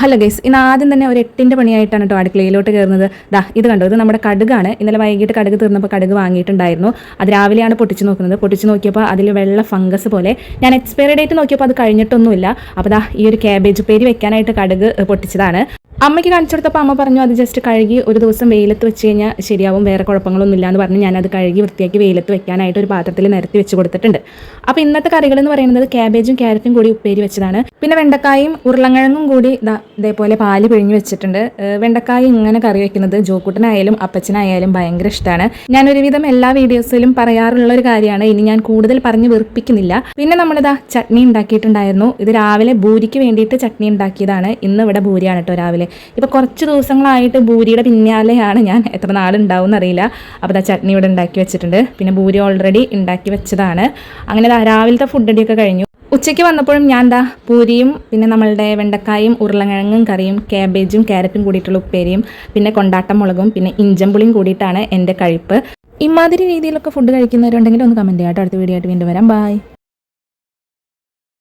Hello guys, ഇന്ന് ആദ്യം തന്നെ ഒരു 8ന്റെ പണിയായിട്ടാണ് കേട്ടോ അടുക്കളയിലോട്ട് കയറുന്നത്. ഇത് കണ്ടോ, ഇത് നമ്മുടെ കടുകാണ്. ഇന്നലെ വൈകിട്ട് കടുക് തീർന്നപ്പോൾ കടുക് വാങ്ങിയിട്ടുണ്ടായിരുന്നു. അത് രാവിലെയാണ് പൊട്ടിച്ച് നോക്കുന്നത്. പൊട്ടിച്ച് നോക്കിയപ്പോൾ അതിൽ വെള്ള ഫംഗസ് പോലെ. ഞാൻ എക്സ്പയറി ഡേറ്റ് നോക്കിയപ്പോൾ അത് കഴിഞ്ഞിട്ടൊന്നുമില്ല. അപ്പോൾ ഈ ഒരു ക്യാബേജ് ഉപ്പേരി വെക്കാനായിട്ട് കടുക് പൊട്ടിച്ചതാണ്. അമ്മയ്ക്ക് കാണിച്ചു കൊടുത്തപ്പോൾ അമ്മ പറഞ്ഞു അത് ജസ്റ്റ് കഴുകി ഒരു ദിവസം വെയിലത്ത് വെച്ച് കഴിഞ്ഞാൽ ശരിയാവും, വേറെ കുഴപ്പങ്ങളൊന്നും ഇല്ല എന്ന് പറഞ്ഞ് ഞാനത് കഴുകി വൃത്തിയാക്കി വെയിലത്ത് വെക്കാനായിട്ട് ഒരു പാത്രത്തിൽ നിരത്തി വെച്ച് കൊടുത്തിട്ടുണ്ട്. അപ്പോൾ ഇന്നത്തെ കറികൾ എന്ന് പറയുന്നത് ക്യാബേജും ക്യാരറ്റും കൂടി ഉപ്പേരി വെച്ചതാണ്. പിന്നെ വെണ്ടക്കായും ഉരുളക്കിഴങ്ങും കൂടി ഇതേപോലെ പാല് പിഴിഞ്ഞ് വെച്ചിട്ടുണ്ട്. വെണ്ടക്കായ ഇങ്ങനെ കറി വെക്കുന്നത് ജോക്കുട്ടനായാലും അപ്പച്ചനായാലും ഭയങ്കര ഇഷ്ടമാണ്. ഞാൻ ഒരുവിധം എല്ലാ വീഡിയോസിലും പറയാറുള്ള ഒരു കാര്യമാണ്. ഇനി ഞാൻ കൂടുതൽ പറഞ്ഞ് വെറുപ്പിക്കുന്നില്ല. പിന്നെ നമ്മളിതാ ചട്നി ഉണ്ടാക്കിയിട്ടുണ്ടായിരുന്നു. ഇത് രാവിലെ ഭൂരിക്ക് വേണ്ടിയിട്ട് ചട്നി ഉണ്ടാക്കിയതാണ്. ഇന്ന് ഇവിടെ ഭൂരിയാണ് കേട്ടോ രാവിലെ. ഇപ്പോൾ കുറച്ച് ദിവസങ്ങളായിട്ട് ഭൂരിയുടെ പിന്നാലെയാണ് ഞാൻ. എത്ര നാളുണ്ടാവും എന്നറിയില്ല. അപ്പോൾ ചട്നി ഇവിടെ ഉണ്ടാക്കി വെച്ചിട്ടുണ്ട്. പിന്നെ ഭൂരി ഓൾറെഡി ഉണ്ടാക്കി വെച്ചതാണ്. അങ്ങനെ രാവിലത്തെ ഫുഡ് അടിയൊക്കെ കഴിഞ്ഞു. ഉച്ചയ്ക്ക് വന്നപ്പോഴും ഞാൻ പൂരിയും പിന്നെ നമ്മളുടെ വെണ്ടക്കായും ഉരുളക്കിഴങ്ങും കറിയും ക്യാബേജും ക്യാരറ്റും കൂടിയിട്ടുള്ള ഉപ്പേരിയും പിന്നെ കൊണ്ടാട്ടം മുളകും പിന്നെ ഇഞ്ചമ്പുളിയും കൂടിയിട്ടാണ് എൻ്റെ കഴിപ്പ്. ഇമാതിരി രീതിയിലൊക്കെ ഫുഡ് കഴിക്കുന്നവരുണ്ടെങ്കിൽ ഒന്ന് കമൻറ്റ് ചെയ്യാം. അടുത്ത വീഡിയോ ആയിട്ട് വീണ്ടും വരാം. ബൈ.